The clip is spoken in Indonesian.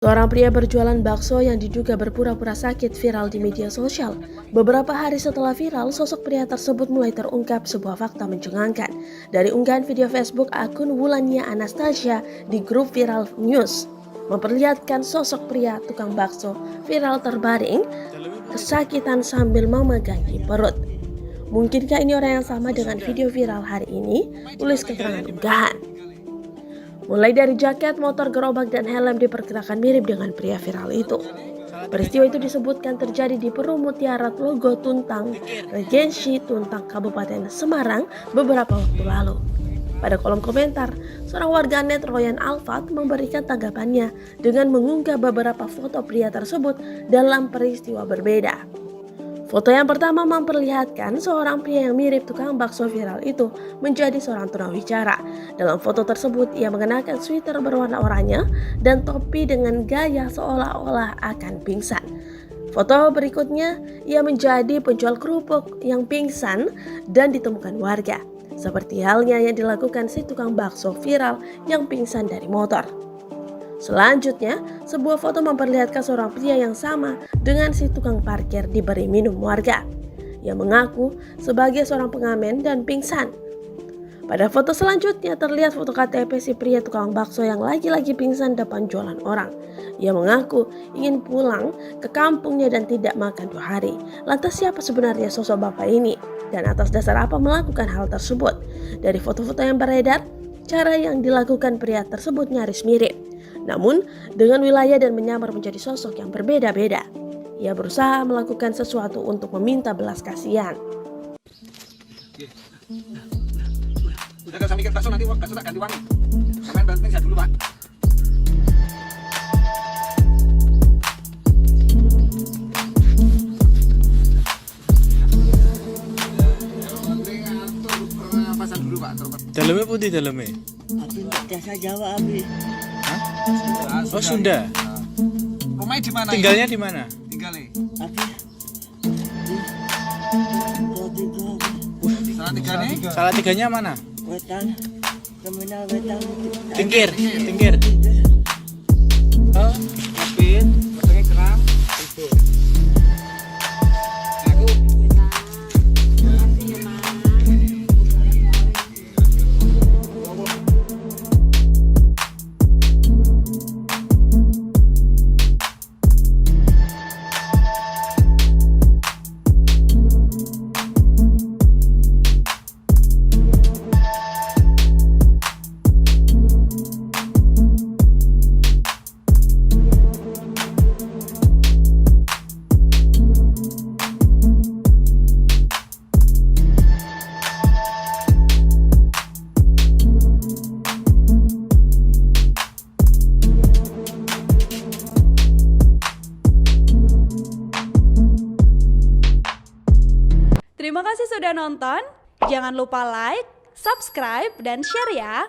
Seorang pria berjualan bakso yang diduga berpura-pura sakit viral di media sosial. Beberapa hari setelah viral, sosok pria tersebut mulai terungkap sebuah fakta mencengangkan. Dari unggahan video Facebook akun Wulania Anastasia di grup Viral News, memperlihatkan sosok pria tukang bakso viral terbaring, kesakitan sambil memegangi perut. Mungkinkah ini orang yang sama dengan video viral hari ini? Tulis keterangan unggahan. Mulai dari jaket, motor, gerobak, dan helm diperkirakan mirip dengan pria viral itu. Peristiwa itu disebutkan terjadi di Peru Mutiara Logo Tuntang, Regensi Tuntang, Kabupaten Semarang beberapa waktu lalu. Pada kolom komentar, seorang warganet Royan Alfat memberikan tanggapannya dengan mengunggah beberapa foto pria tersebut dalam peristiwa berbeda. Foto yang pertama memperlihatkan seorang pria yang mirip tukang bakso viral itu menjadi seorang tunawicara. Dalam foto tersebut, ia mengenakan sweater berwarna oranye dan topi dengan gaya seolah-olah akan pingsan. Foto berikutnya, ia menjadi penjual kerupuk yang pingsan dan ditemukan warga. Seperti halnya yang dilakukan si tukang bakso viral yang pingsan dari motor. Selanjutnya, sebuah foto memperlihatkan seorang pria yang sama dengan si tukang parkir diberi minum warga. Ia mengaku sebagai seorang pengamen dan pingsan. Pada foto selanjutnya terlihat foto KTP si pria tukang bakso yang lagi-lagi pingsan depan jualan orang. Ia mengaku ingin pulang ke kampungnya dan tidak makan 2 hari. Lantas siapa sebenarnya sosok bapak ini? Dan atas dasar apa melakukan hal tersebut? Dari foto-foto yang beredar, cara yang dilakukan pria tersebut nyaris mirip. Namun, dengan wilayah dan menyamar menjadi sosok yang berbeda-beda. Ia berusaha melakukan sesuatu untuk meminta belas kasihan. Udah gak usah mikir bakso, nanti bakso tak ganti uang. Sampai banting saya dulu, Pak. Dalamnya putih dalamnya. Abi biasa Jawa Abi. Hah? Oh Sunda. Rumahnya di mana? Tinggalnya di mana? Tinggalnya. Abi. Salah tiga nih. Salah tiganya mana? Wetan. Terminal Wetan. Tingkir. Oh, Ngapin, matengnya keram. Terima kasih sudah nonton. Jangan lupa like, subscribe, dan share ya.